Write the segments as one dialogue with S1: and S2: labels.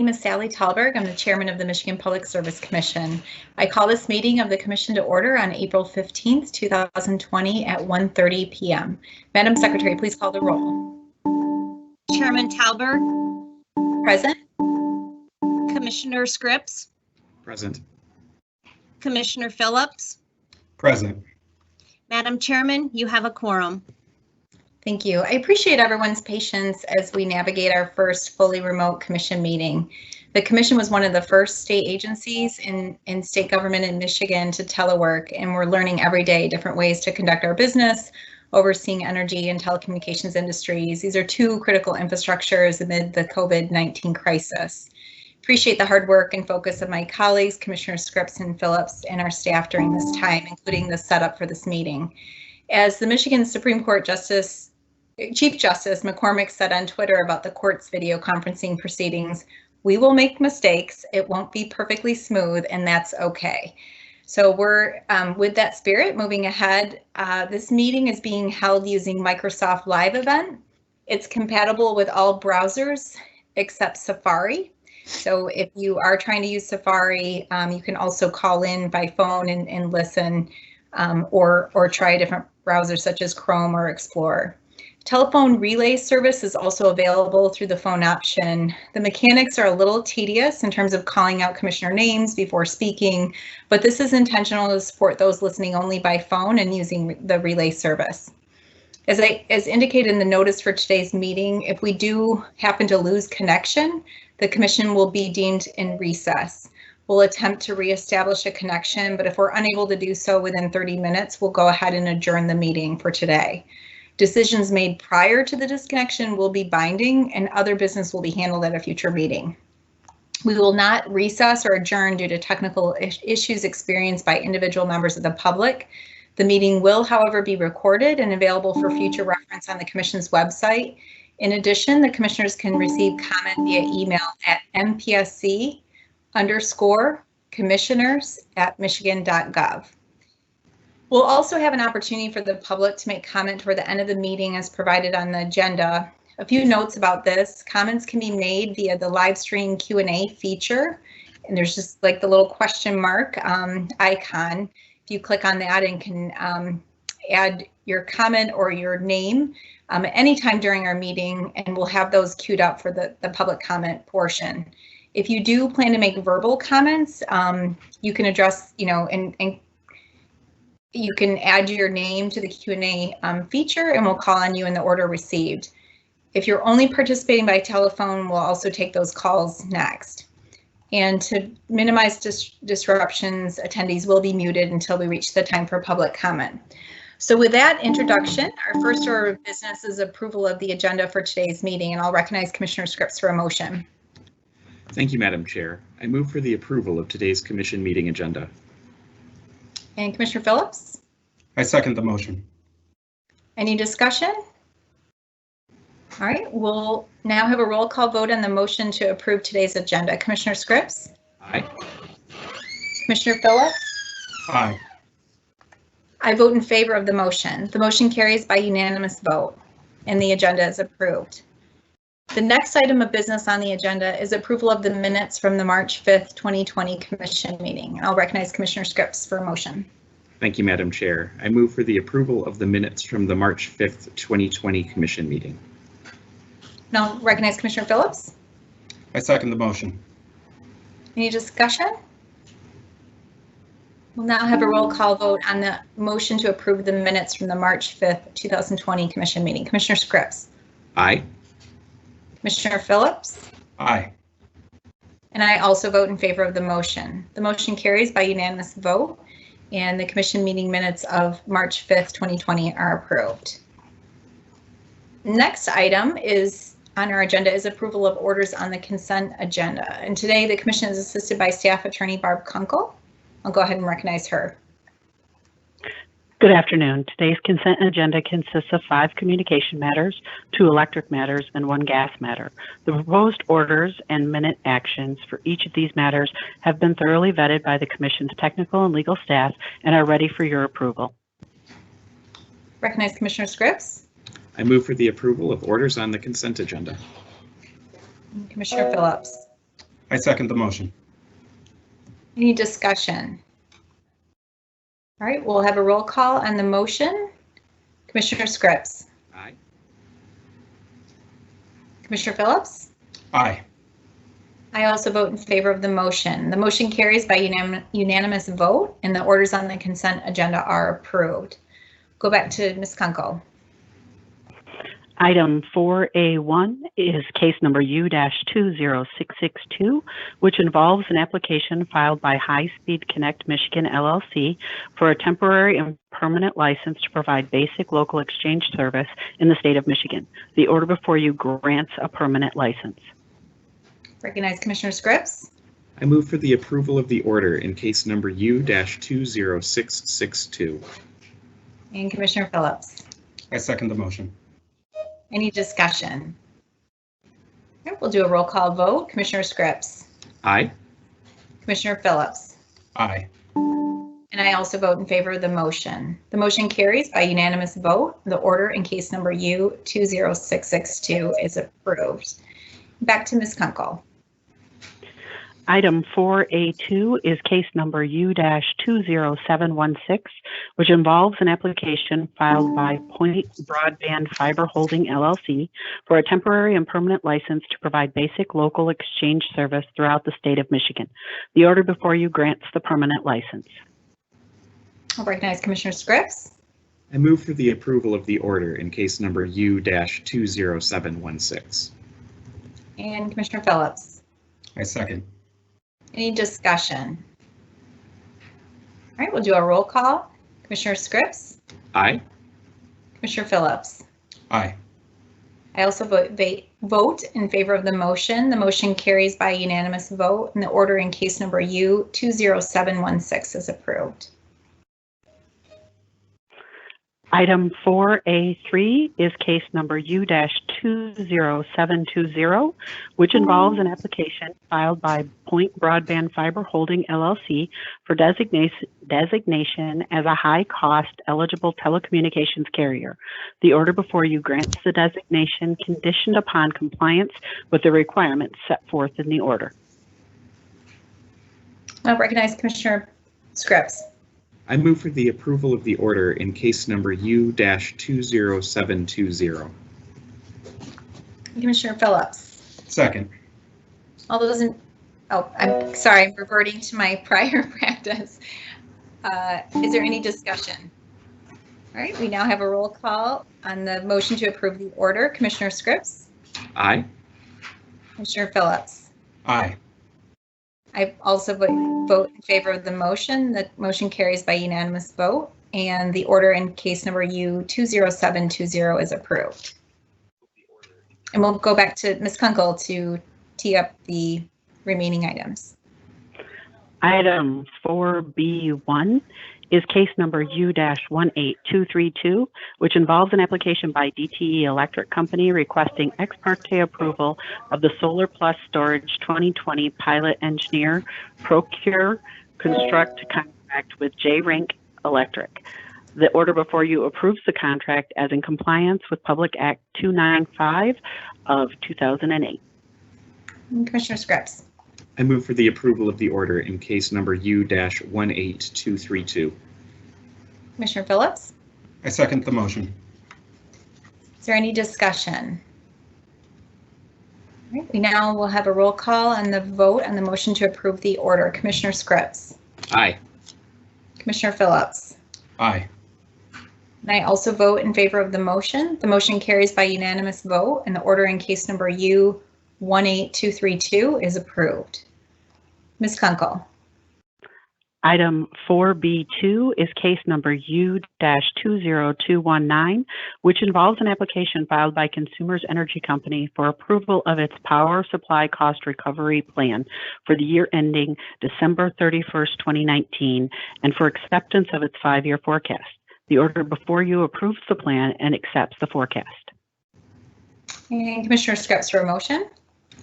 S1: My name is Sally Talberg. I'm the chairman of the Michigan Public Service Commission. I call this meeting of the commission to order on April 15th, 2020 at 1:30 p.m. Madam Secretary, please call the roll.
S2: Chairman Talberg.
S1: Present.
S2: Commissioner Scripps.
S3: Present.
S2: Commissioner Phillips.
S3: Present.
S2: Madam Chairman, you have a quorum.
S1: Thank you. I appreciate everyone's patience as we navigate our first fully remote commission meeting. The commission was one of the first state agencies in state government in Michigan to telework, and we're learning every day different ways to conduct our business, overseeing energy and telecommunications industries. These are two critical infrastructures amid the COVID-19 crisis. Appreciate the hard work and focus of my colleagues, Commissioner Scripps and Phillips, and our staff during this time, including the setup for this meeting. As the Michigan Supreme Court Chief Justice McCormick said on Twitter about the court's video conferencing proceedings, we will make mistakes. It won't be perfectly smooth, and that's okay. So we're, with that spirit, moving ahead. This meeting is being held using Microsoft Live Event. It's compatible with all browsers except Safari. So if you are trying to use Safari, you can also call in by phone and listen, or try a different browser such as Chrome or Explorer. Telephone relay service is also available through the phone option. The mechanics are a little tedious in terms of calling out commissioner names before speaking, but this is intentional to support those listening only by phone and using the relay service. As indicated in the notice for today's meeting, if we do happen to lose connection, the commission will be deemed in recess. We'll attempt to reestablish a connection, but if we're unable to do so within 30 minutes, we'll go ahead and adjourn the meeting for today. Decisions made prior to the disconnection will be binding, and other business will be handled at a future meeting. We will not recess or adjourn due to technical issues experienced by individual members of the public. The meeting will, however, be recorded and available for future reference on the Commission's website. In addition, the commissioners can receive comment via email at mpsc_commissioners@michigan.gov. We'll also have an opportunity for the public to make comment toward the end of the meeting as provided on the agenda. A few notes about this: comments can be made via the live stream Q&A feature, and there's just like the little question mark icon. If you click on that and can add your comment or your name at any time during our meeting, and we'll have those queued up for the public comment portion. If you do plan to make verbal comments, you can address, and you can add your name to the Q&A feature, and we'll call on you in the order received. If you're only participating by telephone, we'll also take those calls next. And to minimize disruptions, attendees will be muted until we reach the time for public comment. So with that introduction, our first order of business is approval of the agenda for today's meeting, and I'll recognize Commissioner Scripps for a motion.
S3: Thank you, Madam Chair. I move for the approval of today's commission meeting agenda.
S1: And Commissioner Phillips?
S4: I second the motion.
S1: Any discussion? All right, we'll now have a roll call vote on the motion to approve today's agenda. Commissioner Scripps?
S3: Aye.
S1: Commissioner Phillips?
S4: Aye.
S1: I vote in favor of the motion. The motion carries by unanimous vote, and the agenda is approved. The next item of business on the agenda is approval of the minutes from the March 5th, 2020 commission meeting. I'll recognize Commissioner Scripps for a motion.
S3: Thank you, Madam Chair. I move for the approval of the minutes from the March 5th, 2020 commission meeting.
S1: And I'll recognize Commissioner Phillips.
S4: I second the motion.
S1: Any discussion? We'll now have a roll call vote on the motion to approve the minutes from the March 5th, 2020 commission meeting. Commissioner Scripps?
S3: Aye.
S1: Commissioner Phillips?
S4: Aye.
S1: And I also vote in favor of the motion. The motion carries by unanimous vote, and the commission meeting minutes of March 5th, 2020 are approved. Next item is on our agenda is approval of orders on the consent agenda. And today the commission is assisted by Staff Attorney Barb Kunkel. I'll go ahead and recognize her.
S5: Good afternoon. Today's consent agenda consists of 5 communication matters, 2 electric matters, and 1 gas matter. The proposed orders and minute actions for each of these matters have been thoroughly vetted by the Commission's technical and legal staff and are ready for your approval.
S1: Recognize Commissioner Scripps.
S3: I move for the approval of orders on the consent agenda.
S1: Commissioner Phillips.
S4: I second the motion.
S1: Any discussion? All right, we'll have a roll call on the motion. Commissioner Scripps,
S3: Aye.
S1: Commissioner Phillips.
S4: Aye.
S1: I also vote in favor of the motion. The motion carries by unanimous vote, and the orders on the consent agenda are approved. Go back to Ms. Kunkel.
S5: Item 4A1 is case number U-20662, which involves an application filed by High Speed Connect Michigan LLC for a temporary and permanent license to provide basic local exchange service in the state of Michigan. The order before you grants a permanent license.
S1: Recognize Commissioner Scripps.
S3: I move for the approval of the order in case number U-20662.
S1: And Commissioner Phillips.
S4: I second the motion.
S1: Any discussion? Okay, we'll do a roll call vote. Commissioner Scripps.
S3: Aye.
S1: Commissioner Phillips.
S4: Aye.
S1: And I also vote in favor of the motion. The motion carries by unanimous vote. The order in case number U-20662 is approved. Back to Ms. Kunkel.
S5: Item 4A2 is case number U-20716, which involves an application filed by Point Broadband Fiber Holding LLC for a temporary and permanent license to provide basic local exchange service throughout the state of Michigan. The order before you grants the permanent license.
S1: I'll recognize Commissioner Scripps.
S3: I move for the approval of the order in case number U-20716.
S1: And Commissioner Phillips.
S4: I second.
S1: Any discussion? All right, we'll do a roll call. Commissioner Scripps.
S3: Aye.
S1: Commissioner Phillips.
S4: Aye.
S1: I also vote in favor of the motion. The motion carries by unanimous vote, and the order in case number U-20716 is approved.
S5: Item 4A3 is case number U-20720, which involves an application filed by Point Broadband Fiber Holding LLC for designation as a high-cost eligible telecommunications carrier. The order before you grants the designation conditioned upon compliance with the requirements set forth in the order.
S1: I'll recognize Commissioner Scripps.
S3: I move for the approval of the order in case number U-20720.
S1: Commissioner Phillips.
S4: Second.
S1: All those in, oh, I'm sorry, I'm reverting to my prior practice. Is there any discussion? All right, we now have a roll call on the motion to approve the order. Commissioner Scripps.
S3: Aye.
S1: Commissioner Phillips.
S4: Aye.
S1: I also vote in favor of the motion. The motion carries by unanimous vote, and the order in case number U-20720 is approved. And we'll go back to Ms. Kunkel to tee up the remaining items.
S5: Item 4B1 is case number U-18232, which involves an application by DTE Electric Company requesting ex parte approval of the Solar Plus Storage 2020 Pilot Engineer Procure Construct contract with J-Rink Electric. The order before you approves the contract as in compliance with Public Act 295 of 2008.
S1: And Commissioner Scripps.
S3: I move for the approval of the order in case number U-18232.
S1: Commissioner Phillips.
S4: I second the motion.
S1: Is there any discussion? All right, we now will have a roll call on the vote on the motion to approve the order. Commissioner Scripps.
S3: Aye.
S1: Commissioner Phillips.
S4: Aye.
S1: And I also vote in favor of the motion. The motion carries by unanimous vote, and the order in case number U-18232 is approved. Ms. Kunkel.
S5: Item 4B2 is case number U-20219, which involves an application filed by Consumers Energy Company for approval of its power supply cost recovery plan for the year ending December 31st, 2019, and for acceptance of its 5-year forecast. The order before you approves the plan and accepts the forecast.
S1: And Commissioner Scripps for a motion.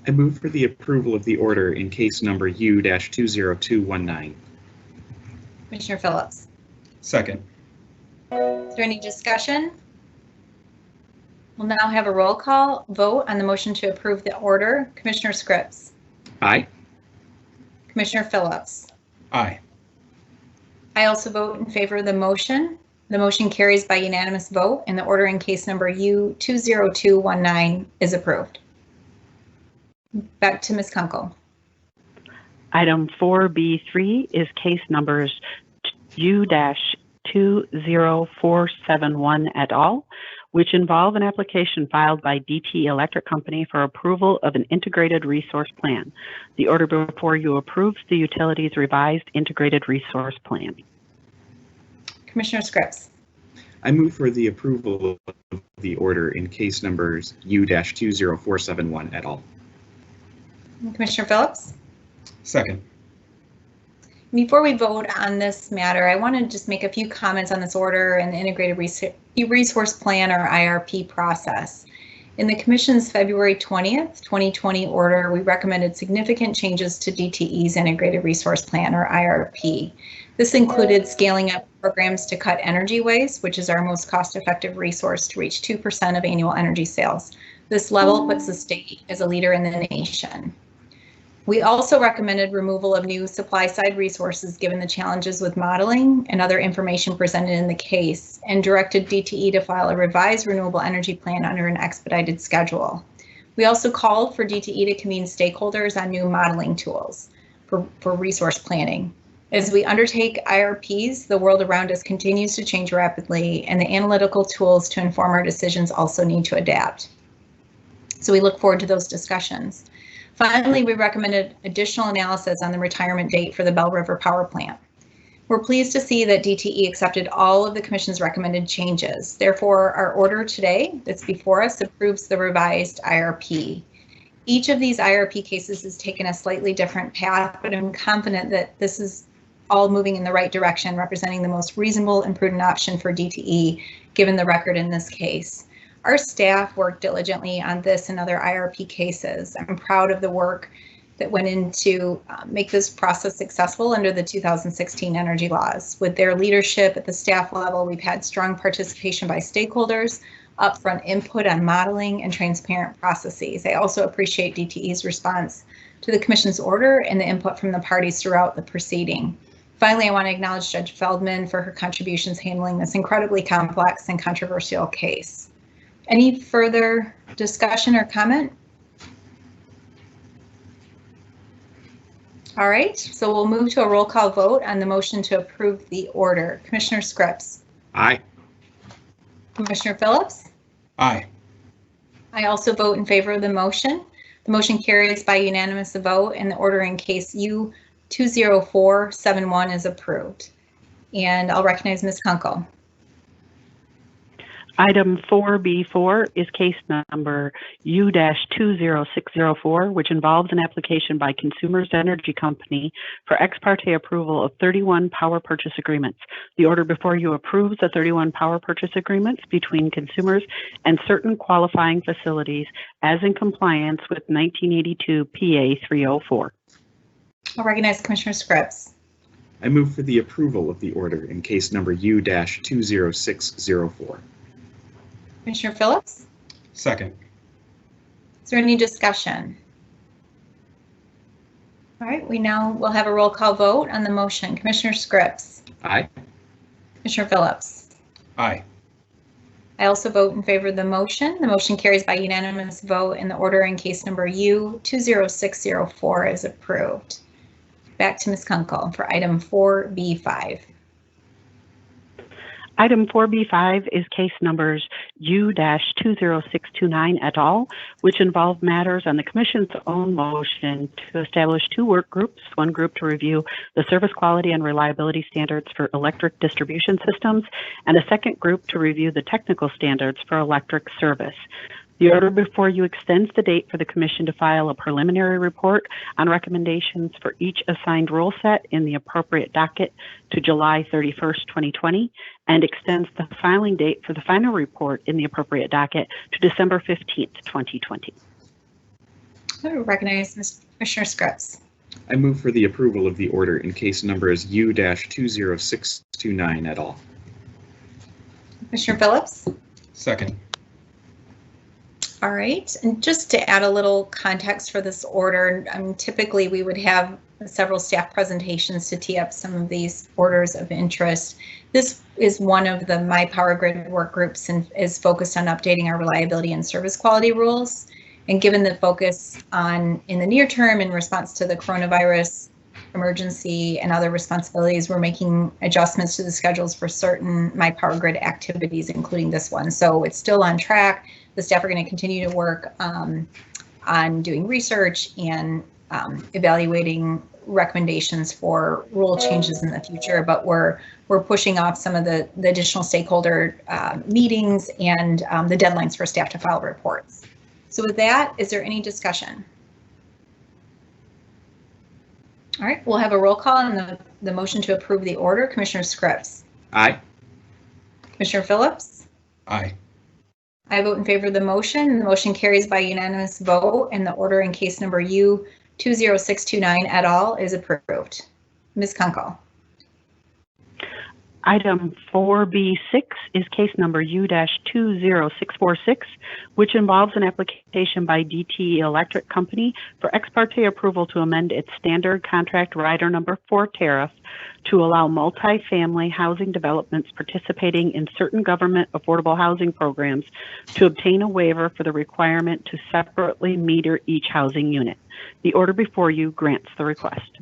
S3: I move for the approval of the order in case number U-20219.
S1: Commissioner Phillips.
S4: Second.
S1: Is there any discussion? We'll now have a roll call vote on the motion to approve the order. Commissioner Scripps.
S3: Aye.
S1: Commissioner Phillips.
S4: Aye.
S1: I also vote in favor of the motion. The motion carries by unanimous vote, and the order in case number U20219 is approved. Back to Ms. Kunkel.
S5: Item 4B3 is case numbers U-20471 et al., which involve an application filed by DTE Electric Company for approval of an integrated resource plan. The order before you approves the utility's revised integrated resource plan.
S1: Commissioner Scripps.
S3: I move for the approval of the order in case numbers U-20471 et al.
S1: Commissioner Phillips.
S4: Second.
S1: Before we vote on this matter, I want to just make a few comments on this order and the Integrated Resource Plan, or IRP, process. In the Commission's February 20th, 2020 order, we recommended significant changes to DTE's Integrated Resource Plan, or IRP. This included scaling up programs to cut energy waste, which is our most cost-effective resource, to reach 2% of annual energy sales. This level puts the state as a leader in the nation. We also recommended removal of new supply-side resources given the challenges with modeling and other information presented in the case, and directed DTE to file a revised renewable energy plan under an expedited schedule. We also called for DTE to convene stakeholders on new modeling tools for resource planning. As we undertake IRPs, the world around us continues to change rapidly, and the analytical tools to inform our decisions also need to adapt. So we look forward to those discussions. Finally, we recommended additional analysis on the retirement date for the Bell River Power Plant. We're pleased to see that DTE accepted all of the Commission's recommended changes. Therefore, our order today that's before us approves the revised IRP. Each of these IRP cases has taken a slightly different path, but I'm confident that this is all moving in the right direction, representing the most reasonable and prudent option for DTE, given the record in this case. Our staff worked diligently on this and other IRP cases. I'm proud of the work that went into make this process successful under the 2016 energy laws. With their leadership at the staff level, we've had strong participation by stakeholders, upfront input on modeling, and transparent processes. I also appreciate DTE's response to the Commission's order and the input from the parties throughout the proceeding. Finally, I want to acknowledge Judge Feldman for her contributions handling this incredibly complex and controversial case. Any further discussion or comment? All right, so we'll move to a roll call vote on the motion to approve the order. Commissioner Scripps.
S3: Aye.
S1: Commissioner Phillips.
S4: Aye.
S1: I also vote in favor of the motion. The motion carries by unanimous vote, and the order in case U20471 is approved. And I'll recognize Ms. Kunkel.
S5: Item 4B4 is case number U-20604, which involves an application by Consumers Energy Company for ex parte approval of 31 power purchase agreements. The order before you approves the 31 power purchase agreements between consumers and certain qualifying facilities as in compliance with 1982 PA 304.
S1: I'll recognize Commissioner Scripps.
S3: I move for the approval of the order in case number U-20604.
S1: Commissioner Phillips.
S4: Second.
S1: Is there any discussion? All right, we'll have a roll call vote on the motion. Commissioner Scripps.
S3: Aye.
S1: Commissioner Phillips.
S4: Aye.
S1: I also vote in favor of the motion. The motion carries by unanimous vote, and the order in case number U20604 is approved. Back to Ms. Kunkel for item 4B5.
S5: Item 4B5 is case numbers U-20629 et al., which involve matters on the Commission's own motion to establish two work groups, one group to review the service quality and reliability standards for electric distribution systems, and a second group to review the technical standards for electric service. The order before you extends the date for the Commission to file a preliminary report on recommendations for each assigned rule set in the appropriate docket to July 31st, 2020, and extends the filing date for the final report in the appropriate docket to December 15th, 2020.
S1: I recognize Commissioner Scripps.
S3: I move for the approval of the order in case numbers U-20629 et al.
S1: Commissioner Phillips.
S4: Second.
S1: All right, and just to add a little context for this order, typically we would have several staff presentations to tee up some of these orders of interest. This is one of the My Power Grid work groups and is focused on updating our reliability and service quality rules. And given the focus on in the near term in response to the coronavirus emergency and other responsibilities, we're making adjustments to the schedules for certain My Power Grid activities, including this one. So it's still on track. The staff are going to continue to work on doing research and evaluating recommendations for rule changes in the future, but we're pushing off some of the additional stakeholder meetings and the deadlines for staff to file reports. So with that, is there any discussion? All right, we'll have a roll call on the motion to approve the order. Commissioner Scripps.
S3: Aye.
S1: Commissioner Phillips.
S4: Aye.
S1: I vote in favor of the motion, and the motion carries by unanimous vote, and the order in case number U20629 et al. Is approved. Ms. Kunkel.
S5: Item 4B6 is case number U-20646, which involves an application by DTE Electric Company for ex parte approval to amend its standard contract rider number 4 tariff to allow multifamily housing developments participating in certain government affordable housing programs to obtain a waiver for the requirement to separately meter each housing unit. The order before you grants the request.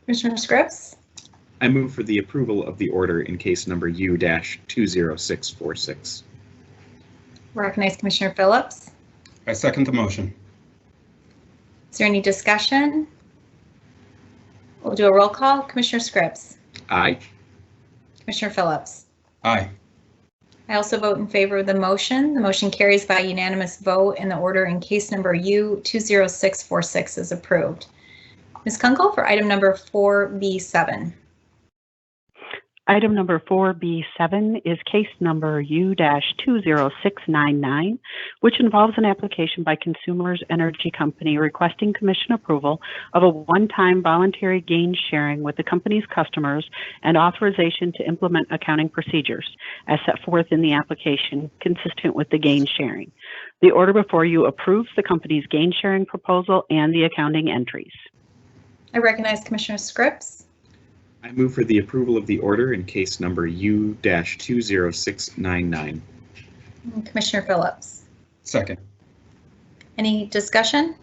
S1: Commissioner Scripps.
S3: I move for the approval of the order in case number U-20646.
S1: Recognize Commissioner Phillips.
S4: I second the motion.
S1: Is there any discussion? We'll do a roll call. Commissioner Scripps.
S3: Aye.
S1: Commissioner Phillips.
S4: Aye.
S1: I also vote in favor of the motion. The motion carries by unanimous vote, and the order in case number U20646 is approved. Ms. Kunkel for item number 4B7.
S5: Item number 4B7 is case number U-20699, which involves an application by Consumers Energy Company requesting commission approval of a one-time voluntary gain sharing with the company's customers and authorization to implement accounting procedures as set forth in the application consistent with the gain sharing. The order before you approves the company's gain sharing proposal and the accounting entries.
S1: I recognize Commissioner Scripps.
S3: I move for the approval of the order in case number U-20699.
S1: And Commissioner Phillips.
S4: Second.
S1: Any discussion?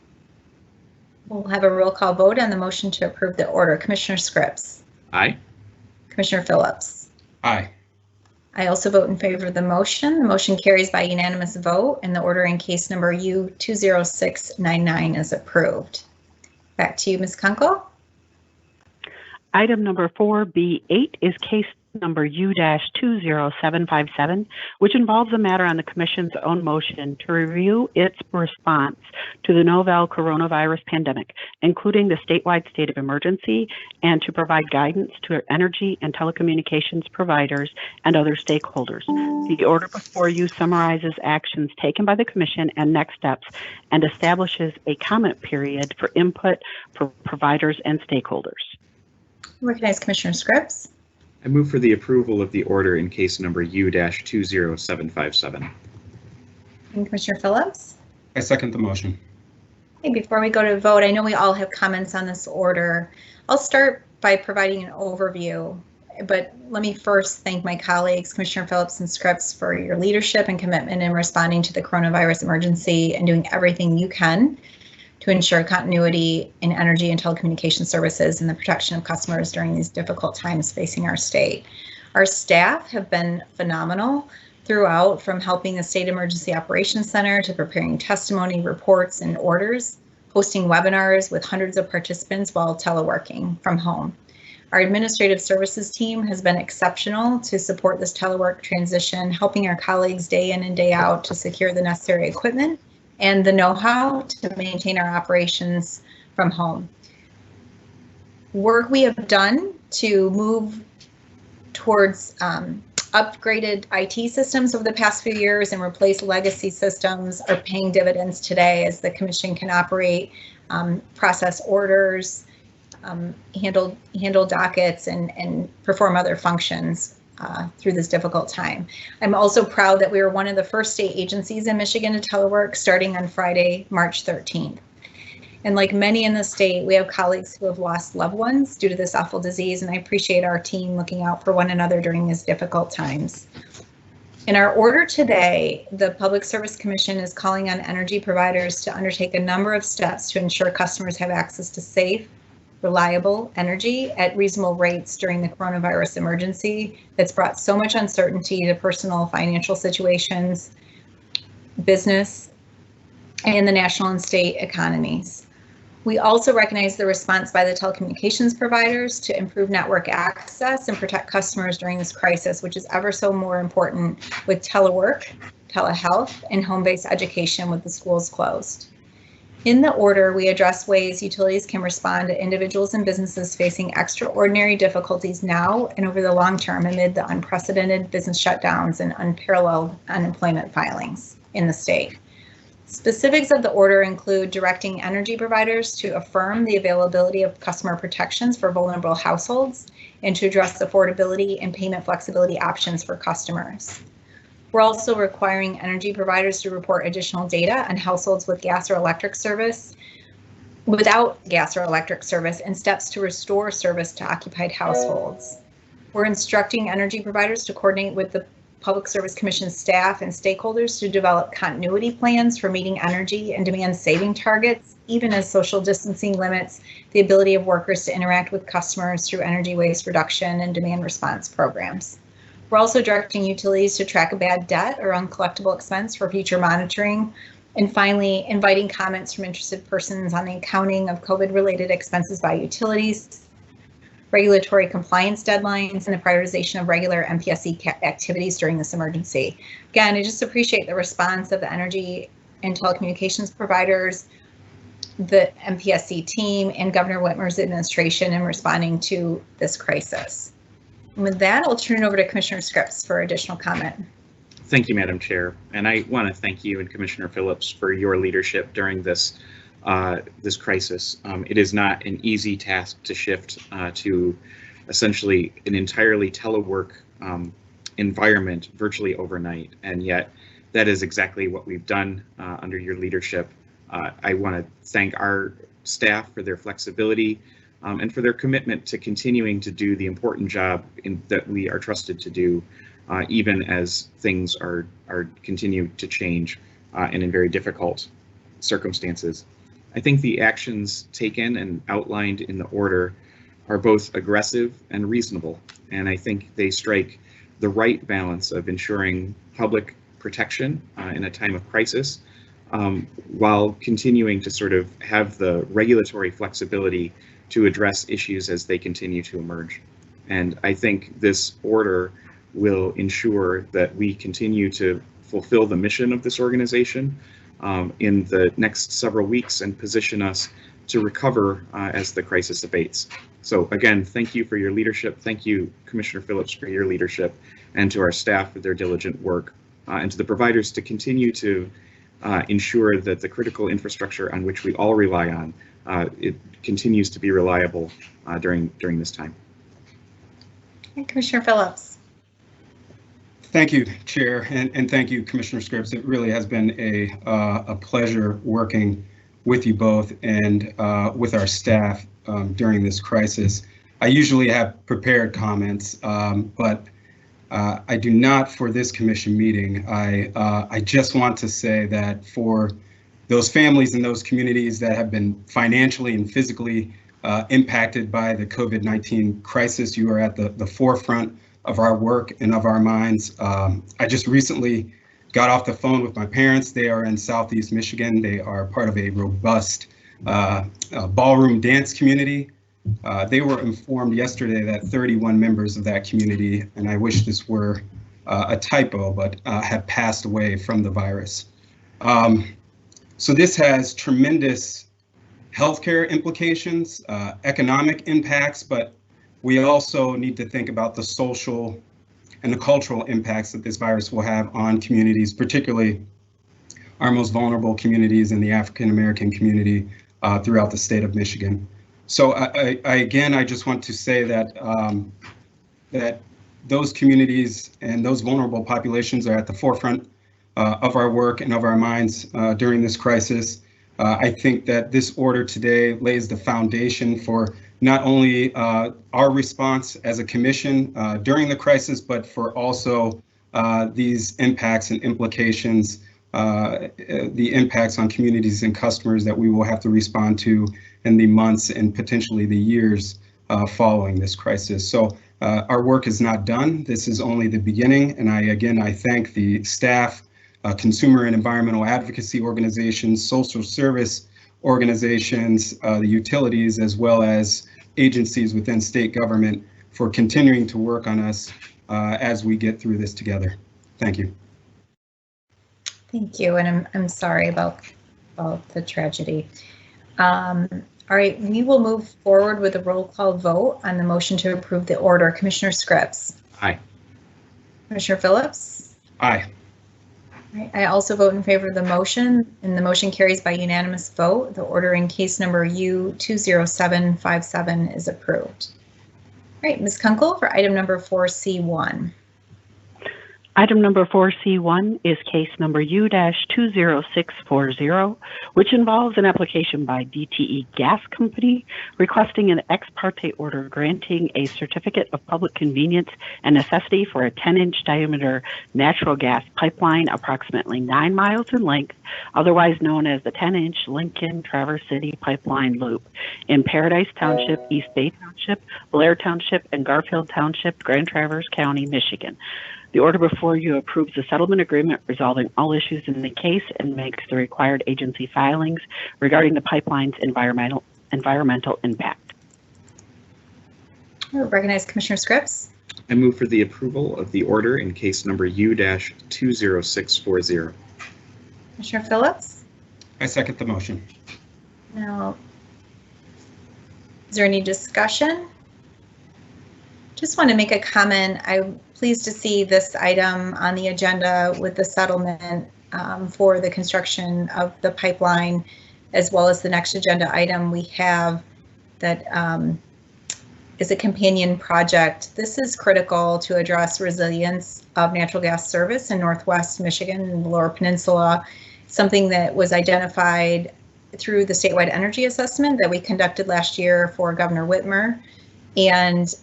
S1: We'll have a roll call vote on the motion to approve the order. Commissioner Scripps.
S3: Aye.
S1: Commissioner Phillips.
S4: Aye.
S1: I also vote in favor of the motion. The motion carries by unanimous vote, and the order in case number U20699 is approved. Back to you, Ms. Kunkel.
S5: Item number 4B8 is case number U-20757, which involves a matter on the Commission's own motion to review its response to the novel coronavirus pandemic, including the statewide state of emergency, and to provide guidance to energy and telecommunications providers and other stakeholders. The order before you summarizes actions taken by the Commission and next steps and establishes a comment period for input for providers and stakeholders.
S1: Recognize Commissioner Scripps.
S3: I move for the approval of the order in case number U-20757.
S1: And Commissioner Phillips.
S4: I second the motion.
S1: Hey, before we go to vote, I know we all have comments on this order. I'll start by providing an overview, but let me first thank my colleagues, Commissioner Phillips and Scripps, for your leadership and commitment in responding to the coronavirus emergency and doing everything you can to ensure continuity in energy and telecommunication services and the protection of customers during these difficult times facing our state. Our staff have been phenomenal throughout, from helping the State Emergency Operations Center to preparing testimony, reports, and orders, hosting webinars with hundreds of participants while teleworking from home. Our administrative services team has been exceptional to support this telework transition, helping our colleagues day in and day out to secure the necessary equipment and the know-how to maintain our operations from home. Work we have done to move towards upgraded IT systems over the past few years and replace legacy systems are paying dividends today as the Commission can operate, process orders, handle dockets, and perform other functions through this difficult time. I'm also proud that we were one of the first state agencies in Michigan to telework starting on Friday, March 13th. And like many in the state, we have colleagues who have lost loved ones due to this awful disease, and I appreciate our team looking out for one another during these difficult times. In our order today, the Public Service Commission is calling on energy providers to undertake a number of steps to ensure customers have access to safe, reliable energy at reasonable rates during the coronavirus emergency that's brought so much uncertainty to personal financial situations, business, and the national and state economies. We also recognize the response by the telecommunications providers to improve network access and protect customers during this crisis, which is ever so more important with telework, telehealth, and home-based education with the schools closed. In the order, we address ways utilities can respond to individuals and businesses facing extraordinary difficulties now and over the long term amid the unprecedented business shutdowns and unparalleled unemployment filings in the state. Specifics of the order include directing energy providers to affirm the availability of customer protections for vulnerable households and to address affordability and payment flexibility options for customers. We're also requiring energy providers to report additional data on households with gas or electric service, without gas or electric service, and steps to restore service to occupied households. We're instructing energy providers to coordinate with the Public Service Commission staff and stakeholders to develop continuity plans for meeting energy and demand saving targets, even as social distancing limits the ability of workers to interact with customers through energy waste reduction and demand response programs. We're also directing utilities to track a bad debt or uncollectible expense for future monitoring. And finally, inviting comments from interested persons on the accounting of COVID-related expenses by utilities, regulatory compliance deadlines, and the prioritization of regular MPSC activities during this emergency. Again, I just appreciate the response of the energy and telecommunications providers, the MPSC team, and Governor Whitmer's administration in responding to this crisis. And with that, I'll turn it over to Commissioner Scripps for additional comment.
S3: Thank you, Madam Chair. And I want to thank you and Commissioner Phillips for your leadership during this this crisis. It is not an easy task to shift to essentially an entirely telework environment virtually overnight. And yet that is exactly what we've done under your leadership. I want to thank our staff for their flexibility and for their commitment to continuing to do the important job that we are trusted to do, even as things are continue to change and in very difficult circumstances. I think the actions taken and outlined in the order are both aggressive and reasonable, and I think they strike the right balance of ensuring public protection in a time of crisis, while continuing to sort of have the regulatory flexibility to address issues as they continue to emerge. And I think this order will ensure that we continue to fulfill the mission of this organization in the next several weeks and position us to recover as the crisis abates. So again, thank you for your leadership. Thank you, Commissioner Phillips, for your leadership, and to our staff for their diligent work, and to the providers to continue to ensure that the critical infrastructure on which we all rely on, it continues to be reliable during this time.
S1: And Commissioner Phillips.
S4: Thank you, Chair, and thank you, Commissioner Scripps. It really has been a pleasure working with you both and with our staff during this crisis. I usually have prepared comments, but I do not for this commission meeting. I just want to say that for those families and those communities that have been financially and physically impacted by the COVID-19 crisis, you are at the forefront of our work and of our minds. I just recently got off the phone with my parents. They are in Southeast Michigan. They are part of a robust ballroom dance community. They were informed yesterday that 31 members of that community, and I wish this were a typo, but have passed away from the virus. So this has tremendous healthcare implications, economic impacts, but we also need to think about the social and the cultural impacts that this virus will have on communities, particularly our most vulnerable communities in the African American community throughout the state of Michigan. So I just want to say that that those communities and those vulnerable populations are at the forefront of our work and of our minds during this crisis. I think that this order today lays the foundation for not only our response as a commission during the crisis, but for also these impacts and implications, the impacts on communities and customers that we will have to respond to in the months and potentially the years following this crisis. So our work is not done. This is only the beginning. And I thank the staff, consumer and environmental advocacy organizations, social service organizations, the utilities, as well as agencies within state government for continuing to work on us as we get through this together. Thank you.
S1: Thank you, and I'm sorry about the tragedy. All right, we will move forward with a roll call vote on the motion to approve the order. Commissioner Scripps?
S3: Aye.
S1: Commissioner Phillips?
S4: Aye.
S1: I also vote in favor of the motion, and the motion carries by unanimous vote. The order in case number U20757 is approved. All right, Ms. Kunkel for item number 4C1.
S5: Item number 4C1 is case number U-20640, which involves an application by DTE Gas Company requesting an ex parte order granting a certificate of public convenience and necessity for a 10-inch diameter natural gas pipeline approximately 9 miles in length, otherwise known as the 10-inch Lincoln Traverse City Pipeline Loop in Paradise Township, East Bay Township, Blair Township, and Garfield Township, Grand Traverse County, Michigan. The order before you approves the settlement agreement resolving all issues in the case and makes the required agency filings regarding the pipeline's environmental impact.
S1: I recognize Commissioner Scripps.
S3: I move for the approval of the order in case number U-20640.
S1: Commissioner Phillips?
S4: I second the motion.
S1: Now, is there any discussion? Just want to make a comment. I'm pleased to see this item on the agenda with the settlement for the construction of the pipeline, as well as the next agenda item we have that is a companion project. This is critical to address resilience of natural gas service in Northwest Michigan and the Lower Peninsula, something that was identified through the statewide energy assessment that we conducted last year for Governor Whitmer. And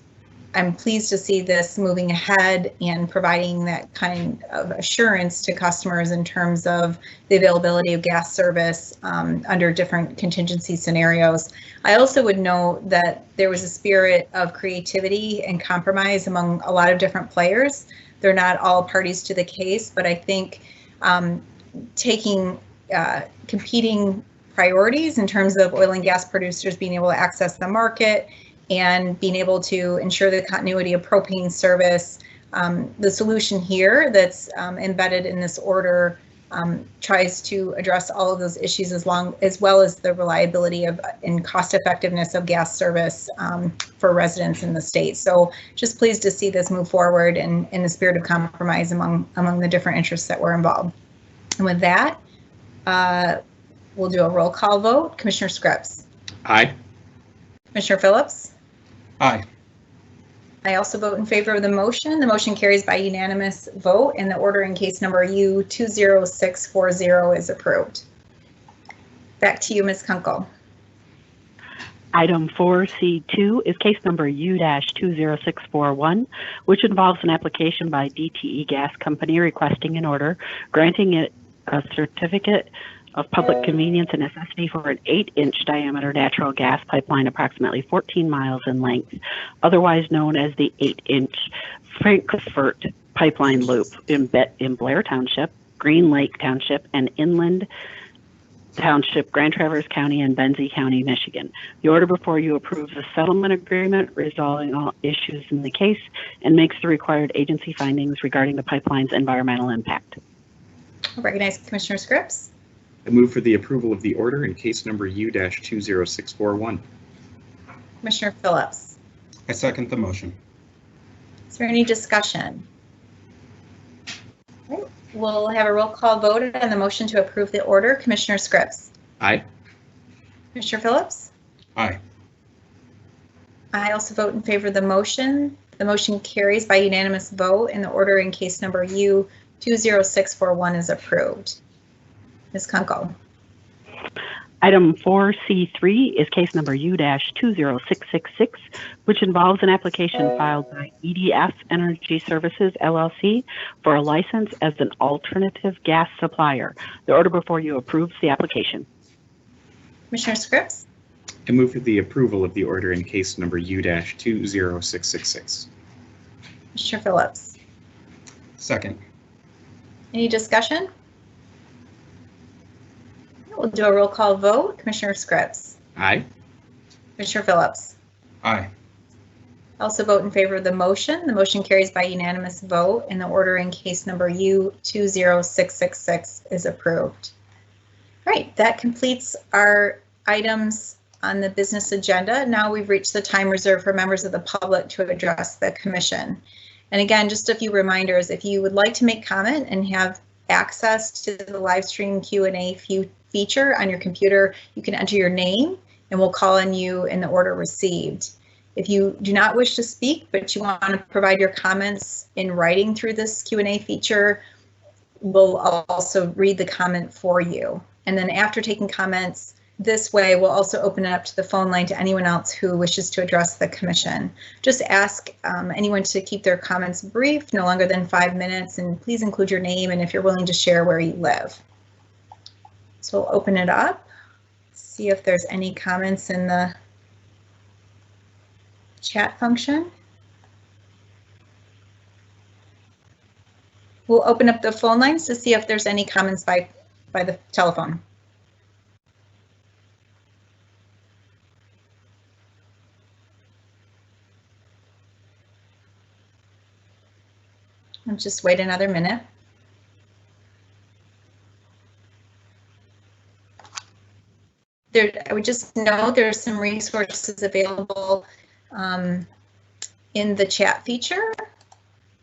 S1: I'm pleased to see this moving ahead and providing that kind of assurance to customers in terms of the availability of gas service under different contingency scenarios. I also would note that there was a spirit of creativity and compromise among a lot of different players. They're not all parties to the case, but I think taking competing priorities in terms of oil and gas producers being able to access the market and being able to ensure the continuity of propane service. The solution here that's embedded in this order tries to address all of those issues as well as the reliability of and cost effectiveness of gas service for residents in the state. So just pleased to see this move forward in the spirit of compromise among the different interests that were involved. And with that, we'll do a roll call vote. Commissioner Scripps?
S3: Aye.
S1: Commissioner Phillips?
S4: Aye.
S1: I also vote in favor of the motion. The motion carries by unanimous vote, and the order in case number U20640 is approved. Back to you, Ms. Kunkel.
S5: Item 4C2 is case number U-20641, which involves an application by DTE Gas Company requesting an order granting it a certificate of public convenience and necessity for an 8-inch diameter natural gas pipeline approximately 14 miles in length, otherwise known as the 8-inch Frankfurt Pipeline Loop in Blair Township, Green Lake Township, and Inland Township, Grand Traverse County, and Benzie County, Michigan. The order before you approves the settlement agreement resolving all issues in the case and makes the required agency findings regarding the pipeline's environmental impact.
S1: I recognize Commissioner Scripps.
S3: I move for the approval of the order in case number U-20641.
S1: Commissioner Phillips.
S4: I second the motion.
S1: Is there any discussion? Right. We'll have a roll call vote on the motion to approve the order. Commissioner Scripps.
S3: Aye.
S1: Commissioner Phillips.
S4: Aye.
S1: I also vote in favor of the motion. The motion carries by unanimous vote, and the order in case number U20641 is approved. Ms. Kunkel.
S5: Item 4C3 is case number U-20666, which involves an application filed by EDF Energy Services, LLC, for a license as an alternative gas supplier. The order before you approves the application.
S1: Commissioner Scripps.
S3: I move for the approval of the order in case number U-20666.
S1: Commissioner Phillips.
S4: Second.
S1: Any discussion? We'll do a roll call vote. Commissioner Scripps.
S3: Aye.
S1: Commissioner Phillips.
S4: Aye.
S1: I also vote in favor of the motion. The motion carries by unanimous vote, and the order in case number U20666 is approved. All right, that completes our items on the business agenda. Now we've reached the time reserved for members of the public to address the commission. And again, just a few reminders, if you would like to make comment and have access to the live stream Q&A feature on your computer, you can enter your name and we'll call on you in the order received. If you do not wish to speak, but you want to provide your comments in writing through this Q&A feature, we'll also read the comment for you. And then after taking comments, this way we'll also open it up to the phone line to anyone else who wishes to address the commission. Just ask anyone to keep their comments brief, no longer than 5 minutes, and please include your name and if you're willing to share where you live. So we'll open it up, see if there's any comments in the chat function. We'll open up the phone lines to see if there's any comments by the telephone. I'll just wait another minute. I would just note there's some resources available in the chat feature.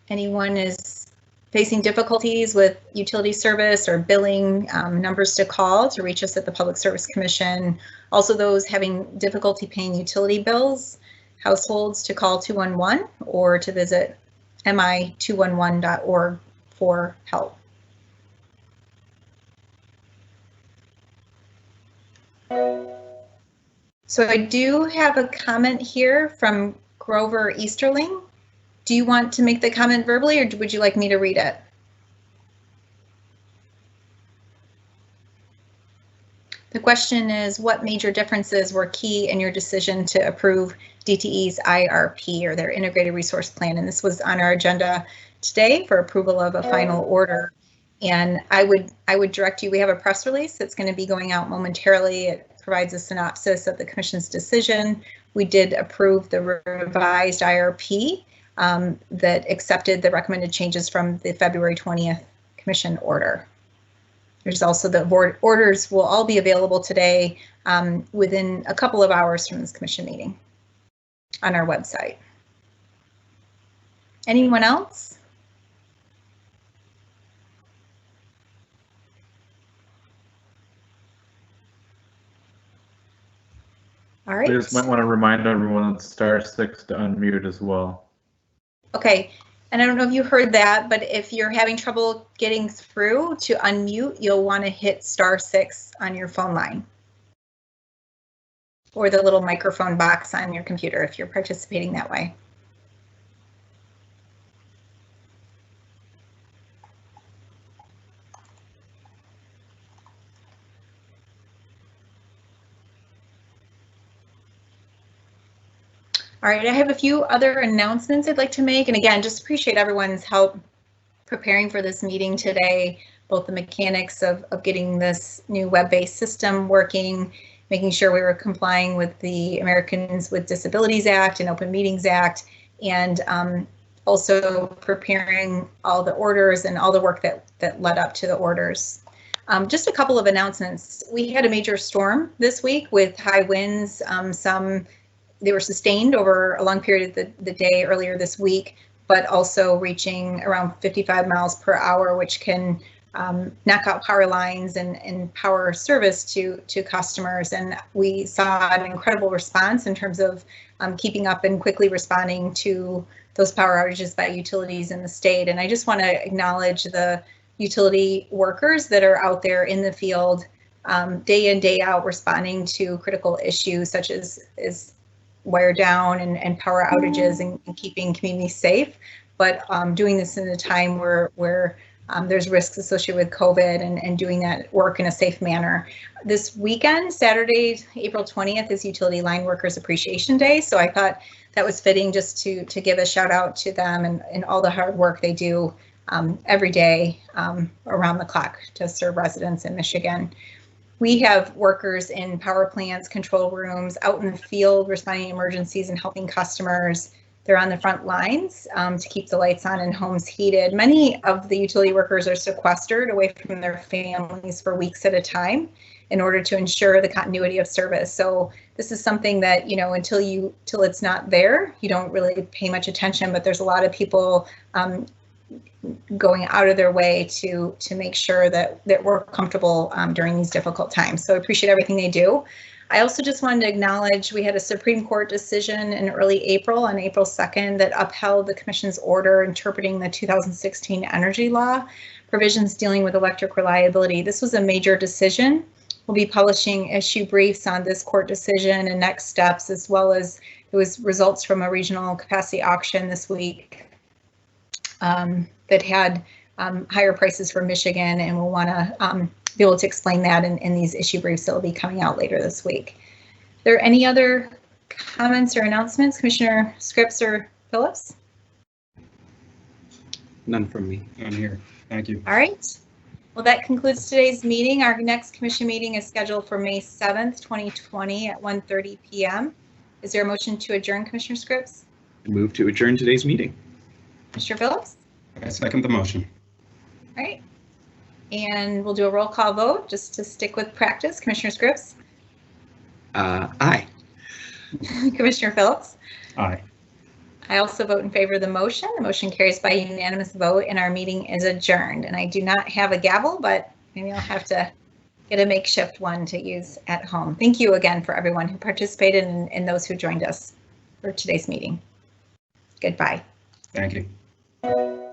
S1: Anyone is facing difficulties with utility service or billing, numbers to call to reach us at the Public Service Commission. Also those having difficulty paying utility bills, households to call 211 or to visit mi211.org for help. So I do have a comment here from Grover Easterling. Do you want to make the comment verbally or would you like me to read it? The question is, what major differences were key in your decision to approve DTE's IRP, or their Integrated Resource Plan? And this was on our agenda today for approval of a final order. And I would direct you, we have a press release that's going to be going out momentarily. It provides a synopsis of the Commission's decision. We did approve the revised IRP that accepted the recommended changes from the February 20th Commission order. There's also the board orders will all be available today within a couple of hours from this Commission meeting on our website. Anyone else? All right.
S6: You just might want to remind everyone it's *6 to unmute as well.
S1: Okay, and I don't know if you heard that, but if you're having trouble getting through to unmute, you'll want to hit *6 on your phone line or the little microphone box on your computer if you're participating that way. All right, I have a few other announcements I'd like to make. And again, just appreciate everyone's help preparing for this meeting today, both the mechanics of getting this new web-based system working, making sure we were complying with the Americans with Disabilities Act and Open Meetings Act, and also preparing all the orders and all the work that led up to the orders. Just a couple of announcements. We had a major storm this week with high winds, they were sustained over a long period of the day earlier this week, but also reaching around 55 miles per hour, which can knock out power lines and power service to customers. And we saw an incredible response in terms of keeping up and quickly responding to those power outages by utilities in the state. And I just want to acknowledge the utility workers that are out there in the field day in, day out, responding to critical issues such as wire down and power outages and keeping communities safe, but doing this in a time where there's risks associated with COVID and doing that work in a safe manner. This weekend, Saturday, April 20th, is Utility Line Workers Appreciation Day. So I thought that was fitting just to give a shout out to them and all the hard work they do every day around the clock to serve residents in Michigan. We have workers in power plants, control rooms, out in the field responding to emergencies and helping customers. They're on the front lines to keep the lights on and homes heated. Many of the utility workers are sequestered away from their families for weeks at a time in order to ensure the continuity of service. So this is something that, you know, till it's not there, you don't really pay much attention, but there's a lot of people going out of their way to make sure that we're comfortable during these difficult times. So I appreciate everything they do. I also just wanted to acknowledge we had a Supreme Court decision in early April, on April 2nd, that upheld the Commission's order interpreting the 2016 energy law provisions dealing with electric reliability. This was a major decision. We'll be publishing issue briefs on this court decision and next steps, as well as it was results from a regional capacity auction this week that had higher prices for Michigan, and we'll want to be able to explain that in these issue briefs that will be coming out later this week. Are there any other comments or announcements, Commissioner Scripps or Phillips?
S3: None from me.
S4: I'm here. Thank you.
S1: All right. Well, that concludes today's meeting. Our next commission meeting is scheduled for May 7th, 2020 at 1:30 p.m. Is there a motion to adjourn, Commissioner Scripps?
S3: I move to adjourn today's meeting.
S1: Commissioner Phillips?
S4: I second the motion.
S1: All right. And we'll do a roll call vote just to stick with practice. Commissioner Scripps?
S3: Aye.
S1: Commissioner Phillips?
S4: Aye.
S1: I also vote in favor of the motion. The motion carries by unanimous vote and our meeting is adjourned. And I do not have a gavel, but maybe I'll have to get a makeshift one to use at home. Thank you again for everyone who participated and those who joined us for today's meeting. Goodbye.
S4: Thank you.